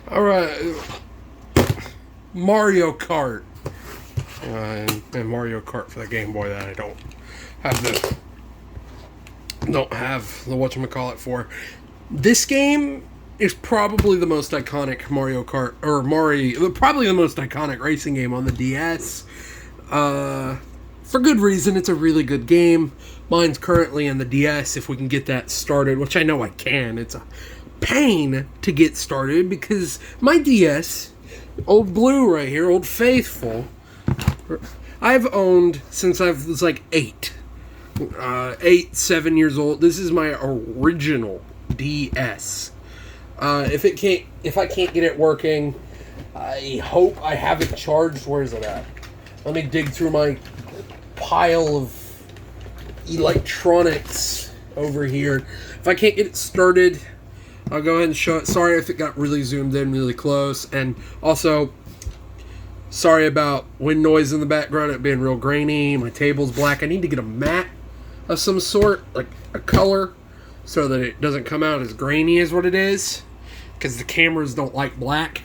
Alright. Mario Kart. And Mario Kart for the Game Boy that I don't have the whatchamacallit for. This game is probably the most iconic Mario Kart, probably the most iconic racing game on the DS. For good reason. It's a really good game. Mine's currently in the DS. If we can get that started, which I know I can. It's a pain to get started because my DS, old blue right here, old faithful, I've owned since I was like 7 years old. This is my original DS. If I can't get it working, I hope I have it charged. Where is it at? Let me dig through my pile of electronics over here. If I can't get it started, I'll go ahead and show it. Sorry if it got really zoomed in really close. And also, sorry about wind noise in the background, it being real grainy. My table's black. I need to get a matte of some sort, like a color, so that it doesn't come out as grainy as what it is. Because the cameras don't like black.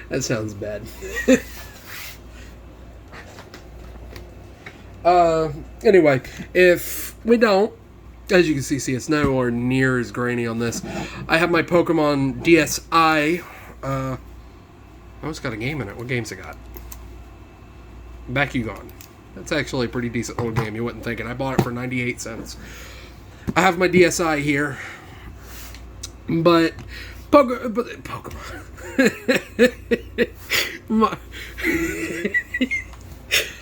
That sounds bad. Anyway, if we don't, as you can see it's nowhere near as grainy on this. I have my Pokemon DSi. Oh, it's got a game in it. What game's it got? Bakugan. That's actually a pretty decent little game. You wouldn't think it. I bought it for 98 cents. I have my DSi here. But Pokemon.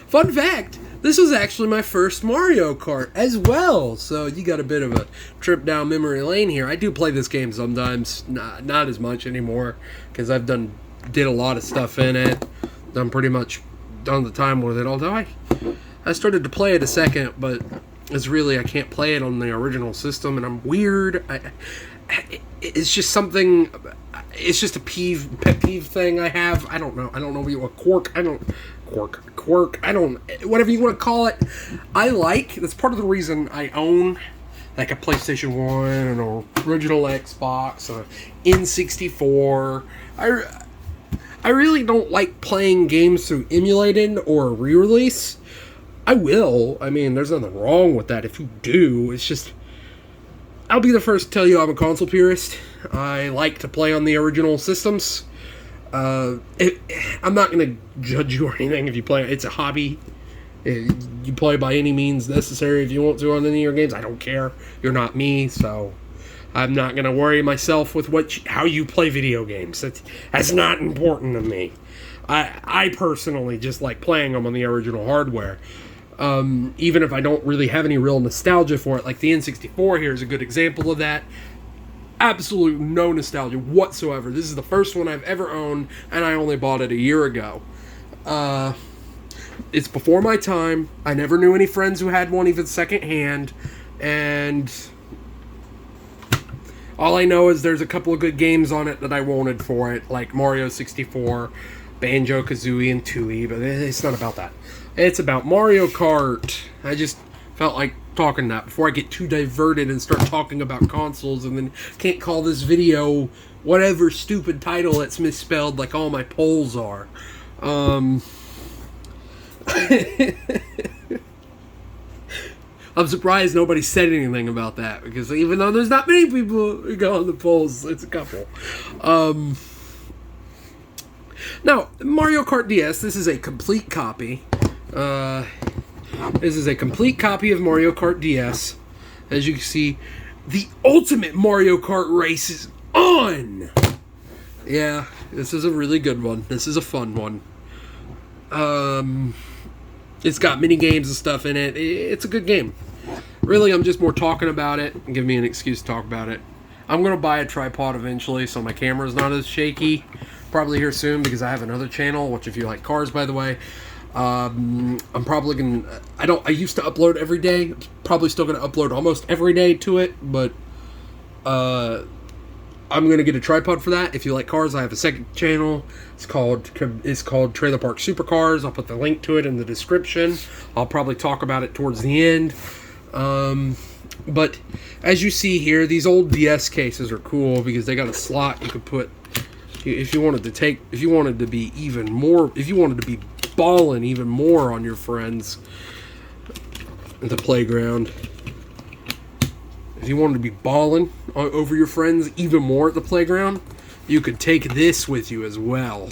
Fun fact. This was actually my first Mario Kart as well, so you got a bit of a trip down memory lane here. I do play this game sometimes, not as much anymore, because I've did a lot of stuff in it. I'm pretty much done the time with it, although I started to play it a second, but I can't play it on the original system, and I'm weird. It's just something. It's just a pet peeve thing I have. I don't know what quirk. Whatever you want to call it. That's part of the reason I own like a PlayStation 1, an original Xbox, an N64. I really don't like playing games through emulated or re-release. I will. I mean, there's nothing wrong with that if you do. It's just, I'll be the first to tell you I'm a console purist. I like to play on the original systems. I'm not going to judge you or anything if you play. It's a hobby. You play by any means necessary if you want to on any of your games. I don't care. You're not me, so I'm not going to worry myself with how you play video games. That's not important to me. I personally just like playing them on the original hardware. Even if I don't really have any real nostalgia for it, like the N64 here is a good example of that. Absolute no nostalgia whatsoever. This is the first one I've ever owned, and I only bought it a year ago. It's before my time. I never knew any friends who had one even secondhand, and all I know is there's a couple of good games on it that I wanted for it, like Mario 64, Banjo-Kazooie, and Tooie, but it's not about that. It's about Mario Kart. I just felt like talking that before I get too diverted and start talking about consoles and then can't call this video whatever stupid title that's misspelled like all my polls are. I'm surprised nobody said anything about that, because even though there's not many people who go on the polls, it's a couple. Now, Mario Kart DS, this is a complete copy. This is a complete copy of Mario Kart DS. As you can see, the ultimate Mario Kart race is on! Yeah, this is a really good one. This is a fun one. It's got mini games and stuff in it. It's a good game. Really, I'm just more talking about it and give me an excuse to talk about it. I'm going to buy a tripod eventually so my camera's not as shaky. Probably here soon, because I have another channel, which if you like cars, by the way, I'm probably going to... I used to upload every day. Probably still going to upload almost every day to it, but I'm going to get a tripod for that. If you like cars, I have a second channel. It's called Trailer Park Supercars. I'll put the link to it in the description. I'll probably talk about it towards the end. But as you see here, these old DS cases are cool because they got a slot you could put if you wanted to be even more, if you wanted to be balling even more on your friends at the playground. If you wanted to be balling over your friends even more at the playground, you could take this with you as well.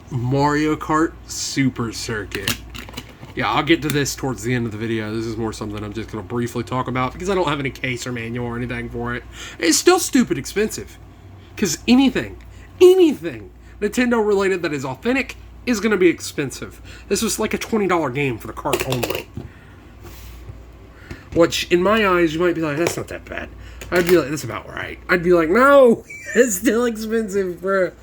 Mario Kart Super Circuit. Yeah, I'll get to this towards the end of the video. This is more something I'm just going to briefly talk about because I don't have any case or manual or anything for it. It's still stupid expensive. Because anything Nintendo related that is authentic is going to be expensive. This was like a $20 game for the cart only. Which, in my eyes, you might be like, that's not that bad. I'd be like, that's about right. I'd be like, no, it's still expensive for a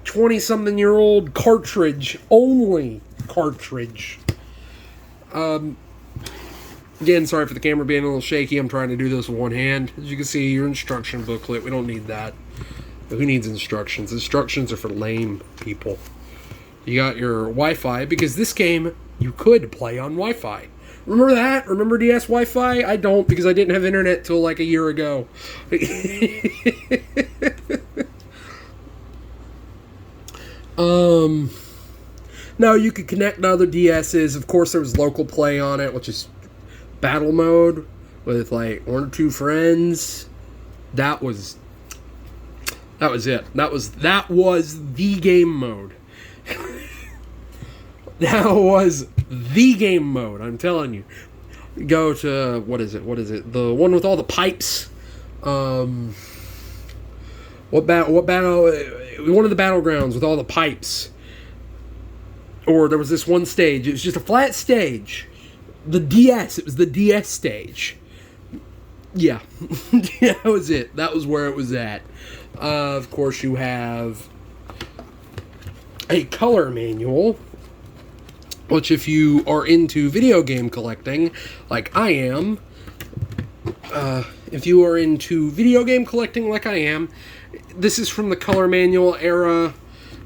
20-something-year-old cartridge. Only cartridge. Again, sorry for the camera being a little shaky. I'm trying to do this with one hand. As you can see, your instruction booklet, we don't need that. But who needs instructions? Instructions are for lame people. You got your Wi-Fi, because this game, you could play on Wi-Fi. Remember that? Remember DS Wi-Fi? I don't, because I didn't have internet till like a year ago. No, you could connect to other DSs. Of course, there was local play on it, which is battle mode with like 1 or 2 friends. That was it. That was the game mode. That was the game mode, I'm telling you. Go to, what is it? The one with all the pipes. What battle? One of the battlegrounds with all the pipes. Or there was this one stage. It was just a flat stage. The DS. It was the DS stage. Yeah. That was it. That was where it was at. Of course, you have a color manual, which if you are into video game collecting, like I am, this is from the color manual era,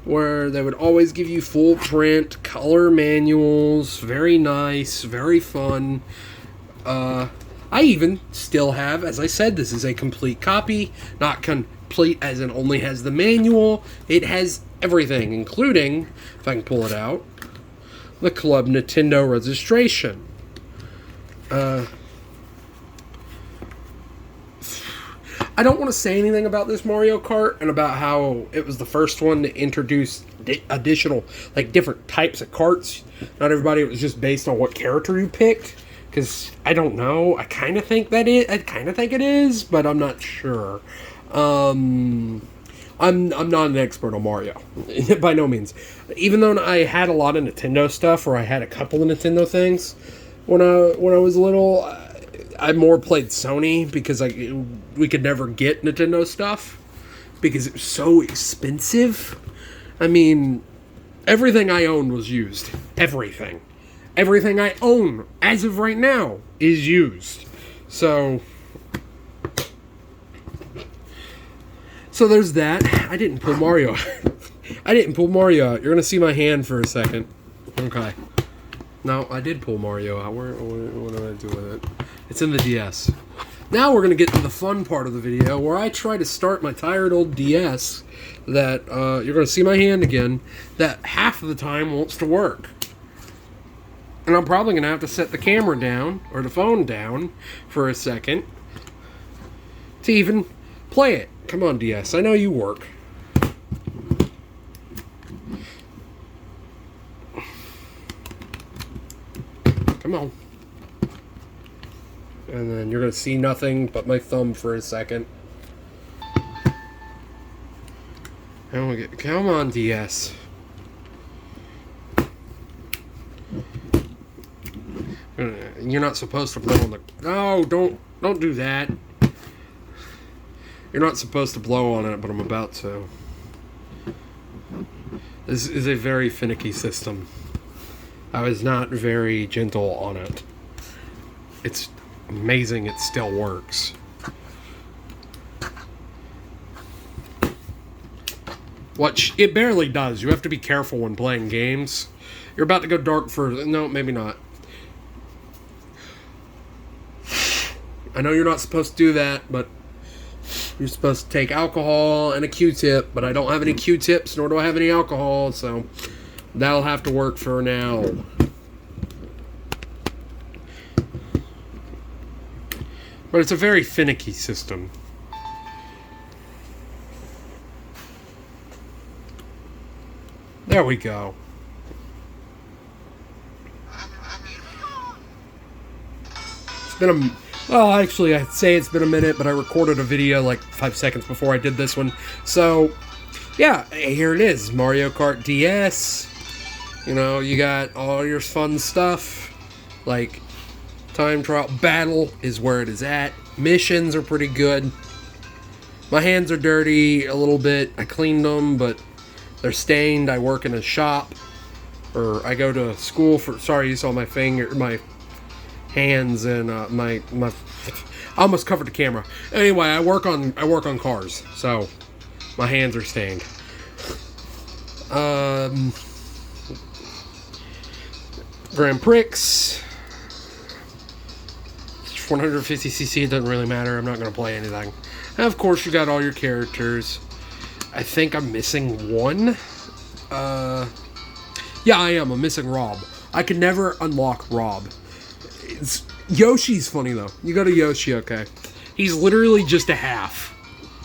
where they would always give you full print color manuals. Very nice, very fun. I even still have, as I said, this is a complete copy, not complete as in only has the manual. It has everything, including, if I can pull it out, the Club Nintendo registration. I don't want to say anything about this Mario Kart and about how it was the first one to introduce additional, like, different types of karts. Not everybody, it was just based on what character you picked. Because I don't know. I kind of think it is, but I'm not sure. I'm not an expert on Mario, by no means. Even though I had a lot of Nintendo stuff, or I had a couple of Nintendo things when I was little, I more played Sony because we could never get Nintendo stuff because it was so expensive. I mean, everything I owned was used. Everything. Everything I own, as of right now, is used. So there's that. I didn't pull Mario out. You're going to see my hand for a second. Okay. No, I did pull Mario out. What did I do with it? It's in the DS. Now we're going to get to the fun part of the video, where I try to start my tired old DS that, you're going to see my hand again, that half of the time wants to work. And I'm probably going to have to set the camera down, or the phone down, for a second to even play it. Come on, DS. I know you work. Come on. And then you're going to see nothing but my thumb for a second. Come on, DS. You're not supposed to blow on the... No, don't do that. You're not supposed to blow on it, but I'm about to. This is a very finicky system. I was not very gentle on it. It's amazing it still works. Which it barely does. You have to be careful when playing games. You're about to go dark for... No, maybe not. I know you're not supposed to do that, but you're supposed to take alcohol and a Q-tip, but I don't have any Q-tips, nor do I have any alcohol, so that'll have to work for now. But it's a very finicky system. There we go. It's been a... Well, actually, I'd say it's been a minute, but I recorded a video like 5 seconds before I did this one. So, yeah, here it is. Mario Kart DS. You know, you got all your fun stuff. Like, time trial. Battle is where it is at. Missions are pretty good. My hands are dirty a little bit. I cleaned them, but they're stained. I work in a shop. Or I go to school for... Sorry, you saw my finger... My hands and my I almost covered the camera. Anyway, I work on cars, so my hands are stained. Grand Prix 150cc, it doesn't really matter. I'm not going to play anything. And of course, you got all your characters. I think I'm missing one. Yeah, I am. I'm missing Rob. I could never unlock Rob. Yoshi's funny though. You go to Yoshi, okay. He's literally just a half.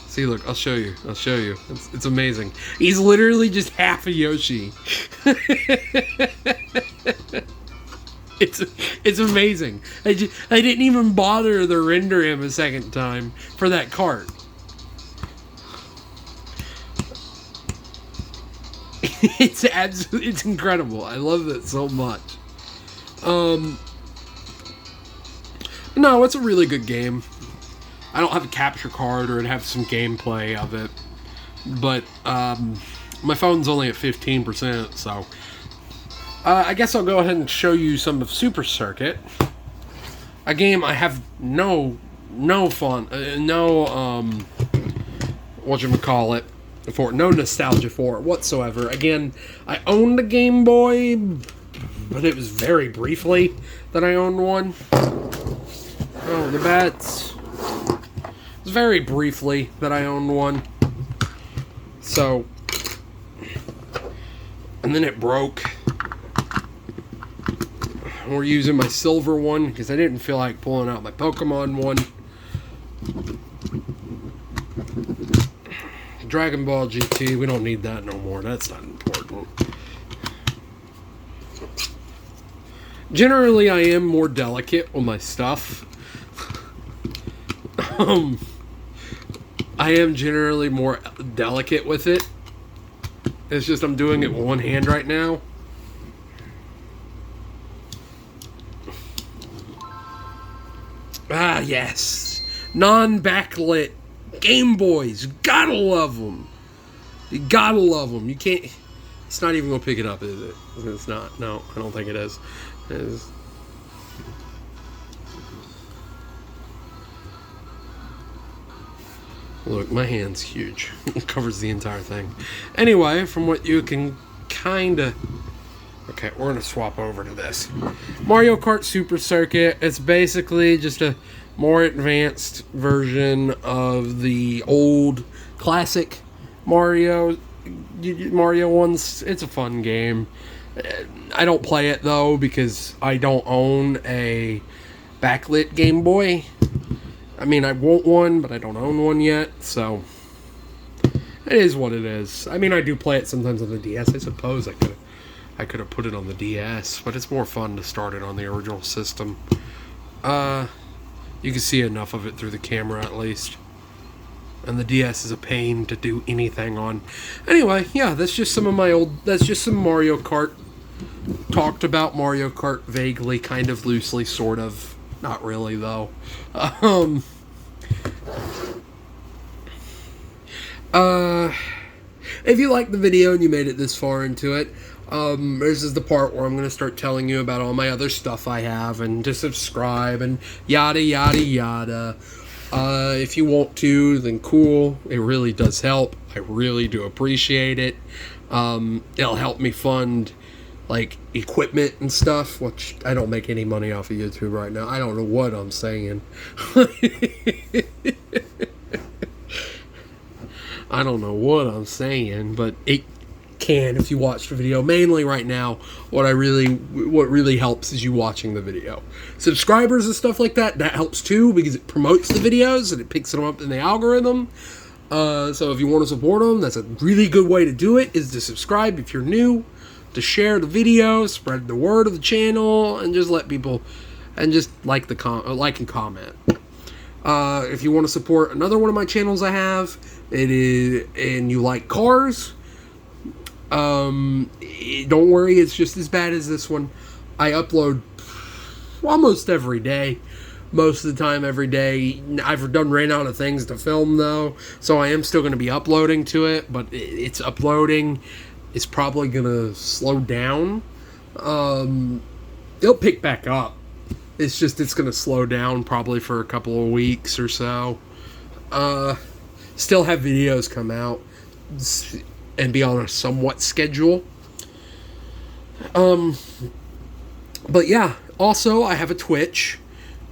See, look, I'll show you. It's amazing. He's literally just half a Yoshi. It's amazing. I didn't even bother to render him a second time for that kart. It's incredible. I love that so much. No, it's a really good game. I don't have a capture card or have some gameplay of it, but my phone's only at 15%, so I guess I'll go ahead and show you some of Super Circuit, a game I have no nostalgia for whatsoever. Again, I owned a Game Boy, but it was very briefly that I owned one. Oh, the bats. It was very briefly that I owned one. So, and then it broke. We're using my silver one because I didn't feel like pulling out my Pokemon one. Dragon Ball GT, we don't need that no more. That's not important. Generally, I am more delicate with my stuff. I am generally more delicate with it. It's just I'm doing it with one hand right now. Ah, yes. Non-backlit Game Boys. Gotta love them. You gotta love them. You can't... It's not even going to pick it up, is it? It's not. No, I don't think it is. It is. Look, my hand's huge. It covers the entire thing. Anyway, from what you can kind of... Okay, we're going to swap over to this. Mario Kart Super Circuit. It's basically just a more advanced version of the old classic Mario ones. It's a fun game. I don't play it, though, because I don't own a backlit Game Boy. I mean, I want one, but I don't own one yet, so it is what it is. I mean, I do play it sometimes on the DS. I suppose I could have put it on the DS, but it's more fun to start it on the original system. You can see enough of it through the camera, at least. And the DS is a pain to do anything on. Anyway, yeah, that's just some Mario Kart. Talked about Mario Kart vaguely, kind of loosely, sort of. Not really, though. If you liked the video and you made it this far into it, this is the part where I'm going to start telling you about all my other stuff I have and to subscribe and yada yada yada. If you want to, then cool. It really does help. I really do appreciate it. It'll help me fund like equipment and stuff, which I don't make any money off of YouTube right now. I don't know what I'm saying. I don't know what I'm saying, but it can if you watch the video. Mainly right now, what really helps is you watching the video. Subscribers and stuff like that helps too, because it promotes the videos and it picks them up in the algorithm. So if you want to support them, that's a really good way to do it, is to subscribe if you're new, to share the video, spread the word of the channel, and just let people, and just like and comment. If you want to support another one of my channels I have, and you like cars, don't worry, it's just as bad as this one. I upload almost every day. Most of the time, every day. I've ran out of things to film, though, so I am still going to be uploading to it, but it's uploading. It's probably going to slow down. It'll pick back up. It's going to slow down probably for a couple of weeks or so. Still have videos come out and be on a somewhat schedule. But yeah, also I have a Twitch.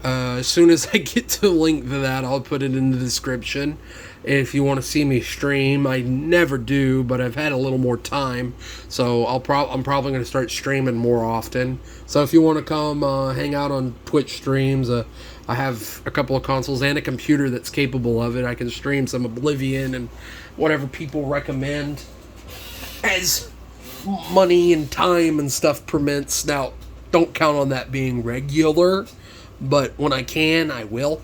As soon as I get to the link to that, I'll put it in the description. If you want to see me stream, I never do, but I've had a little more time, so I'm probably going to start streaming more often. So if you want to come hang out on Twitch streams, I have a couple of consoles and a computer that's capable of it. I can stream some Oblivion and whatever people recommend as money and time and stuff permits. Now, don't count on that being regular, but when I can, I will.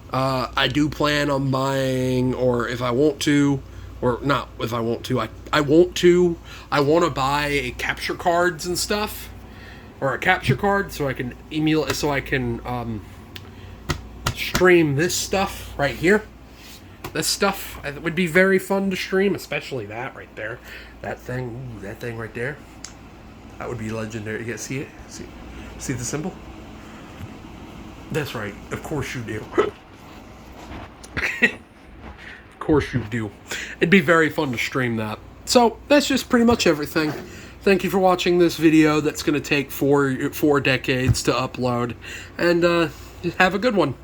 I do plan on buying, or if I want to, or not if I want to, I want to buy capture cards and stuff, or a capture card so I can emulate, so I can stream this stuff right here. This stuff would be very fun to stream, especially that right there. That thing right there. That would be legendary. You guys see it? See the symbol? That's right. Of course you do. Of course you do. It'd be very fun to stream that. So, that's just pretty much everything. Thank you for watching this video that's going to take four decades to upload. And have a good one.